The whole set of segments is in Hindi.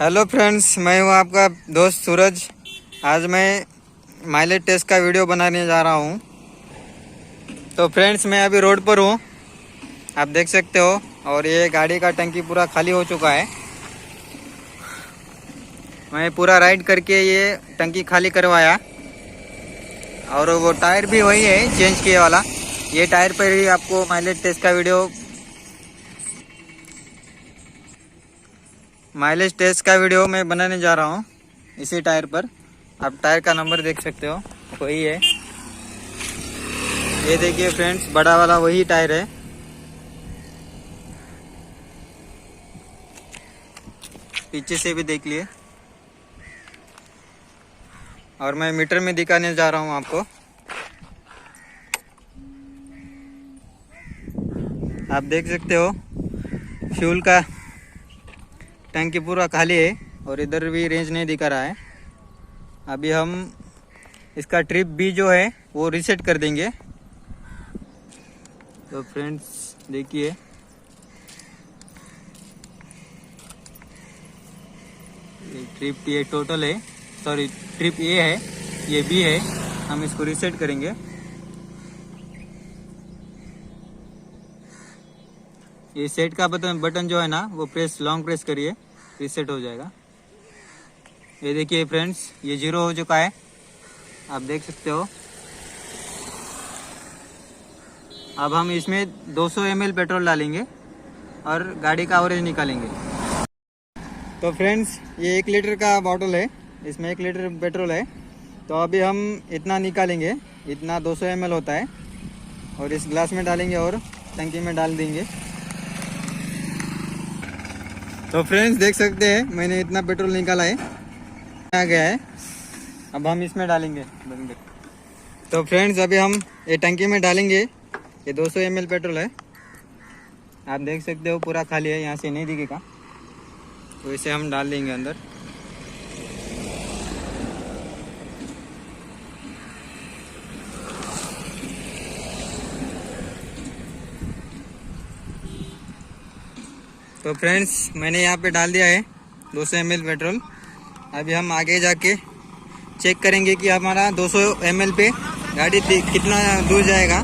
हेलो फ्रेंड्स, मैं हूं आपका दोस्त सूरज। आज मैं माइलेज टेस्ट का वीडियो बनाने जा रहा हूं। तो फ्रेंड्स, मैं अभी रोड पर हूं, आप देख सकते हो। और ये गाड़ी का टंकी पूरा खाली हो चुका है। मैं पूरा राइड करके ये टंकी खाली करवाया। और वो टायर भी वही है, चेंज किए वाला। ये टायर पर ही आपको माइलेज टेस्ट का वीडियो मैं बनाने जा रहा हूँ। इसी टायर पर आप टायर का नंबर देख सकते हो, वही है। ये देखिए फ्रेंड्स, बड़ा वाला वही टायर है। पीछे से भी देख लिए। और मैं मीटर में दिखाने जा रहा हूँ आपको। आप देख सकते हो, फ्यूल का टंकी पूरा खाली है और इधर भी रेंज नहीं दिखा रहा है। अभी हम इसका ट्रिप भी जो है वो रीसेट कर देंगे। तो फ्रेंड्स देखिए, ये टोटल है, सॉरी ट्रिप ए है, ये बी है। हम इसको रीसेट करेंगे। ये सेट का बटन जो है ना, वो लॉन्ग प्रेस करिए, रीसेट हो जाएगा। ये देखिए फ्रेंड्स, ये 0 हो चुका है, आप देख सकते हो। अब हम इसमें 200 ml पेट्रोल डालेंगे और गाड़ी का एवरेज निकालेंगे। तो फ्रेंड्स, ये 1 लीटर का बॉटल है, इसमें 1 लीटर पेट्रोल है। तो अभी हम इतना निकालेंगे, इतना 200 ml होता है। और इस ग्लास में डालेंगे और टंकी में डाल देंगे। तो फ्रेंड्स देख सकते हैं, मैंने इतना पेट्रोल निकाला है, आ गया है। अब हम इसमें डालेंगे। तो फ्रेंड्स, अभी हम ये टंकी में डालेंगे। ये 200 ml पेट्रोल है, आप देख सकते हो, पूरा खाली है, यहाँ से नहीं दिखेगा। तो इसे हम डाल देंगे अंदर। तो फ्रेंड्स, मैंने यहाँ पे डाल दिया है 200 ml पेट्रोल। अभी हम आगे जाके चेक करेंगे कि हमारा 200 ml पे गाड़ी कितना दूर जाएगा।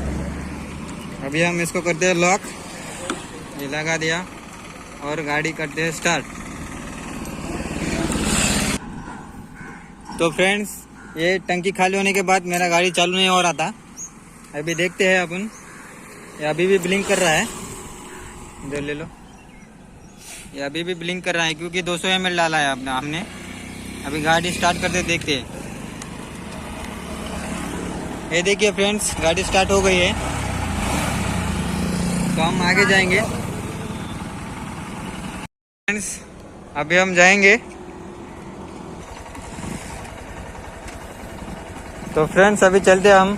अभी हम इसको करते हैं लॉक, ये लगा दिया और गाड़ी करते हैं स्टार्ट। तो फ्रेंड्स, ये टंकी खाली होने के बाद मेरा गाड़ी चालू नहीं हो रहा था। अभी देखते हैं अपन, ये अभी भी ब्लिंक कर रहा है। इधर ले लो, ये अभी भी ब्लिंक कर रहा है क्योंकि 200 ml डाला है हमने। अभी गाड़ी स्टार्ट करते देखते हैं। ये देखिए फ्रेंड्स, गाड़ी स्टार्ट हो गई है। तो हम आगे जाएंगे। फ्रेंड्स, अभी हम जाएंगे। तो फ्रेंड्स, अभी चलते हैं हम।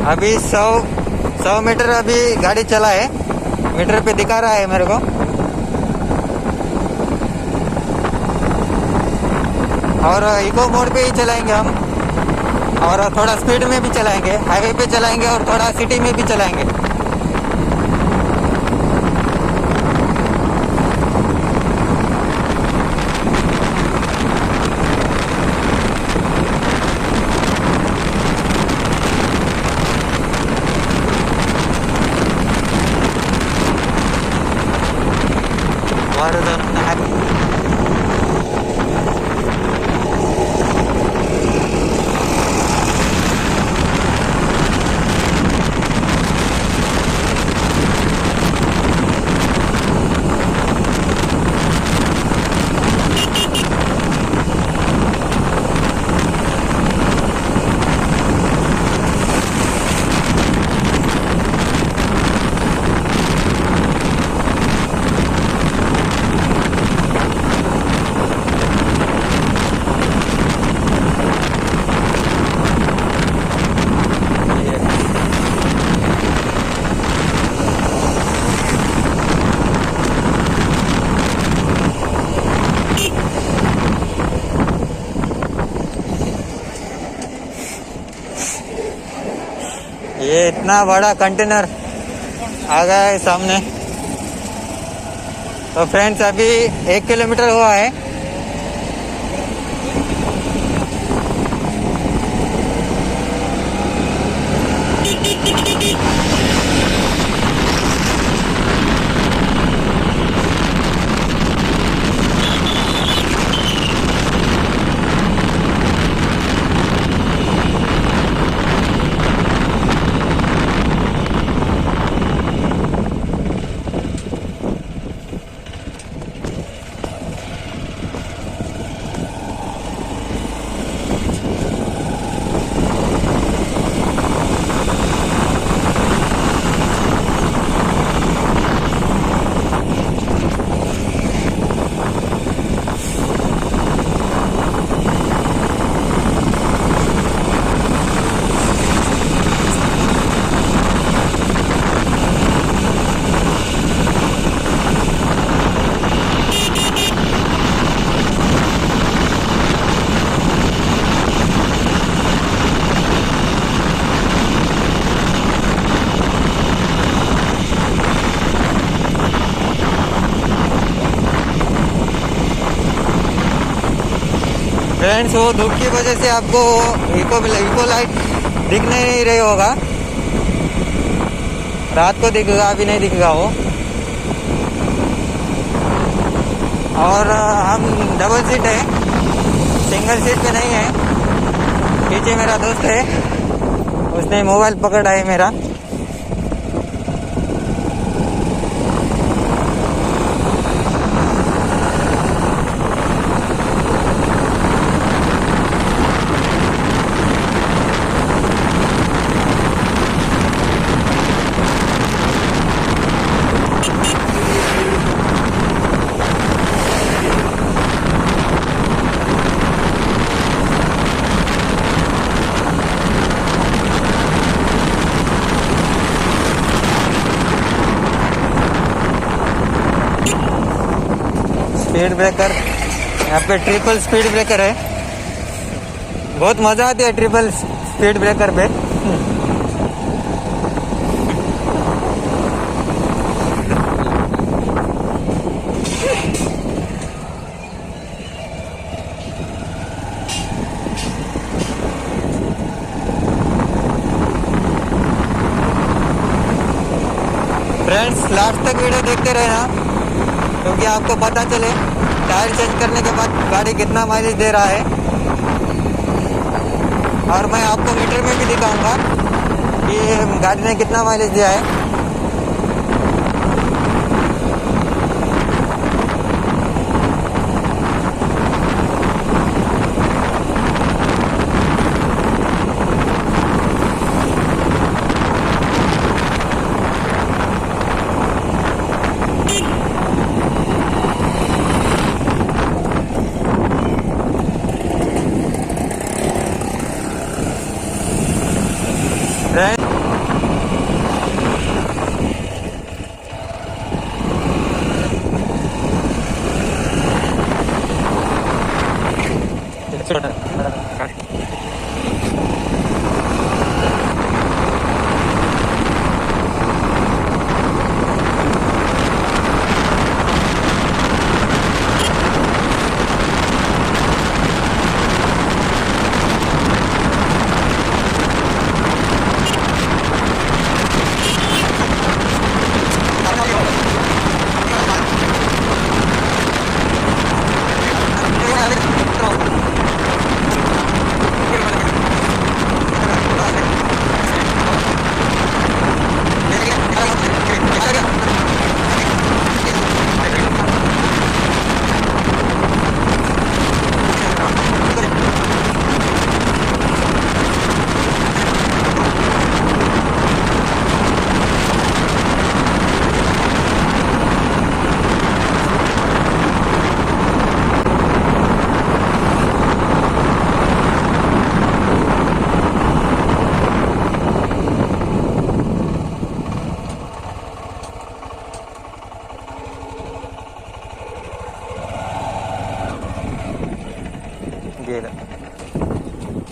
अभी 100 मीटर अभी गाड़ी चला है, मीटर पे दिखा रहा है मेरे को। और इको मोड पे ही चलाएंगे हम, और थोड़ा स्पीड में भी चलाएंगे, हाईवे पे चलाएंगे और थोड़ा सिटी में भी चलाएंगे। इतना बड़ा कंटेनर आ गया है सामने। तो फ्रेंड्स अभी 1 किलोमीटर हुआ है। फ्रेंड्स वो धूप की वजह से आपको इको लाइट दिख नहीं रही होगा, रात को दिखेगा, अभी नहीं दिखेगा वो। और हम डबल सीट है, सिंगल सीट पे नहीं है। पीछे मेरा दोस्त है, उसने मोबाइल पकड़ा है मेरा। स्पीड ब्रेकर, यहाँ पे ट्रिपल स्पीड ब्रेकर है। बहुत मजा आती है ट्रिपल स्पीड ब्रेकर पे। फ्रेंड्स लास्ट तक वीडियो देखते रहना, क्योंकि आपको पता चले टायर चेंज करने के बाद गाड़ी कितना माइलेज दे रहा है। और मैं आपको मीटर में भी दिखाऊंगा कि गाड़ी ने कितना माइलेज दिया है।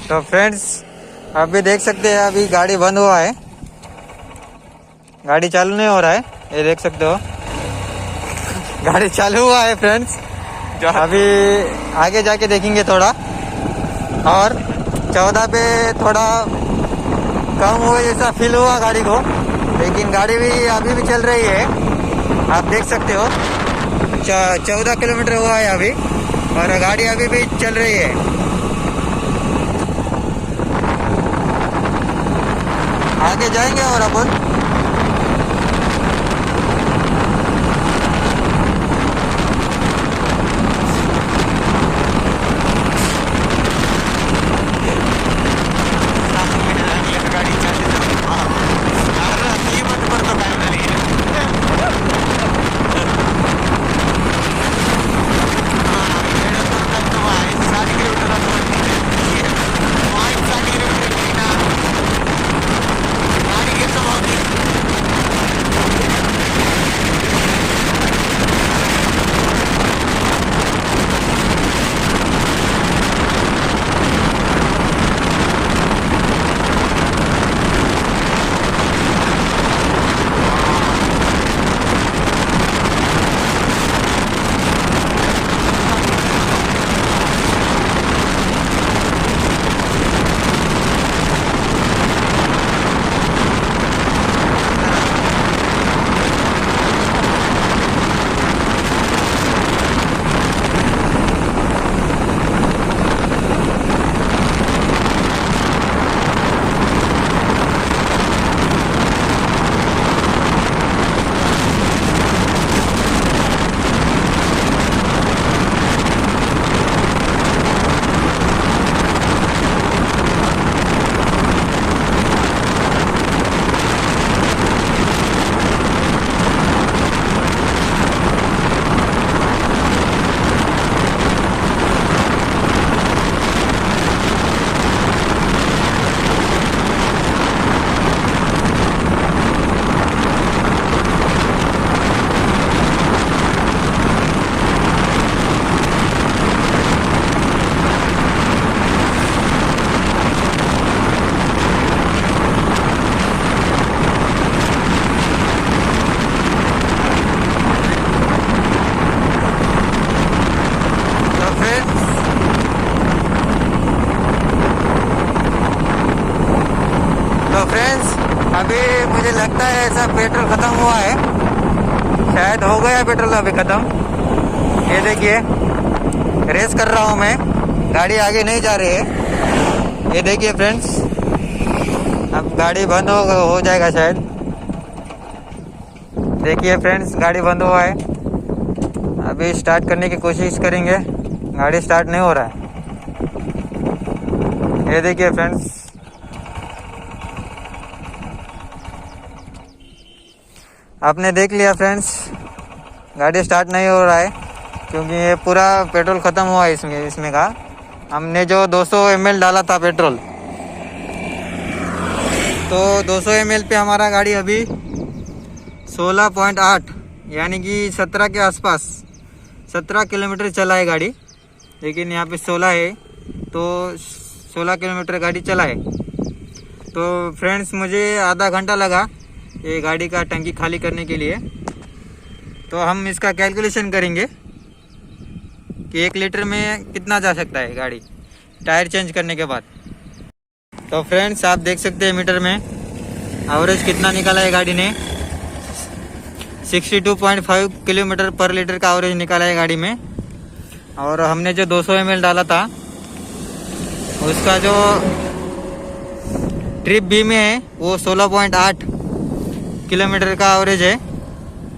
तो फ्रेंड्स आप भी देख सकते हैं, अभी गाड़ी बंद हुआ है गाड़ी चालू नहीं हो रहा है, ये देख सकते हो। गाड़ी चालू हुआ है फ्रेंड्स, जो अभी आगे जाके देखेंगे थोड़ा। और 14 पे थोड़ा कम हुआ जैसा फील हुआ गाड़ी को, लेकिन गाड़ी भी अभी भी चल रही है, आप देख सकते हो। 14 किलोमीटर हुआ है अभी, और गाड़ी अभी भी चल रही है। आगे जाएंगे और अपन अभी मुझे लगता है ऐसा पेट्रोल ख़त्म हुआ है, शायद हो गया पेट्रोल अभी ख़त्म। ये देखिए, रेस कर रहा हूँ मैं, गाड़ी आगे नहीं जा रही है। ये देखिए फ्रेंड्स, अब गाड़ी बंद हो जाएगा शायद। देखिए फ्रेंड्स, गाड़ी बंद हुआ है। अभी स्टार्ट करने की कोशिश करेंगे, गाड़ी स्टार्ट नहीं हो रहा है। ये देखिए फ्रेंड्स, आपने देख लिया फ्रेंड्स, गाड़ी स्टार्ट नहीं हो रहा है क्योंकि ये पूरा पेट्रोल ख़त्म हुआ है इसमें का। हमने जो 200 ml डाला था पेट्रोल, तो 200 ml पे हमारा गाड़ी अभी 16.8 यानी कि 17 के आसपास 17 किलोमीटर चला है गाड़ी। लेकिन यहाँ पे 16 है, तो 16 किलोमीटर गाड़ी चला है। तो फ्रेंड्स, मुझे आधा घंटा लगा ये गाड़ी का टंकी खाली करने के लिए। तो हम इसका कैलकुलेशन करेंगे कि 1 लीटर में कितना जा सकता है गाड़ी टायर चेंज करने के बाद। तो फ्रेंड्स, आप देख सकते हैं मीटर में एवरेज कितना निकाला है गाड़ी ने। 62.5 किलोमीटर पर लीटर का एवरेज निकाला है गाड़ी में। और हमने जो 200 ml डाला था, उसका जो ट्रिप बी में है वो 16.8 किलोमीटर का एवरेज है।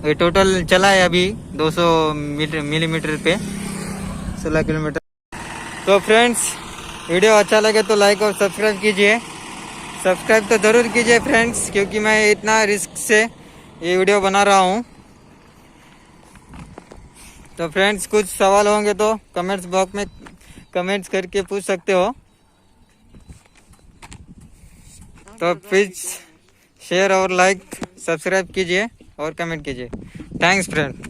ये टोटल चला है अभी 200 मिलीमीटर पे 16 किलोमीटर। तो फ्रेंड्स, वीडियो अच्छा लगे तो लाइक और सब्सक्राइब कीजिए। सब्सक्राइब तो ज़रूर कीजिए फ्रेंड्स, क्योंकि मैं इतना रिस्क से ये वीडियो बना रहा हूँ। तो फ्रेंड्स, कुछ सवाल होंगे तो कमेंट्स बॉक्स में कमेंट्स करके पूछ सकते हो। तो प्लीज़ शेयर और लाइक सब्सक्राइब कीजिए और कमेंट कीजिए। Thanks friend.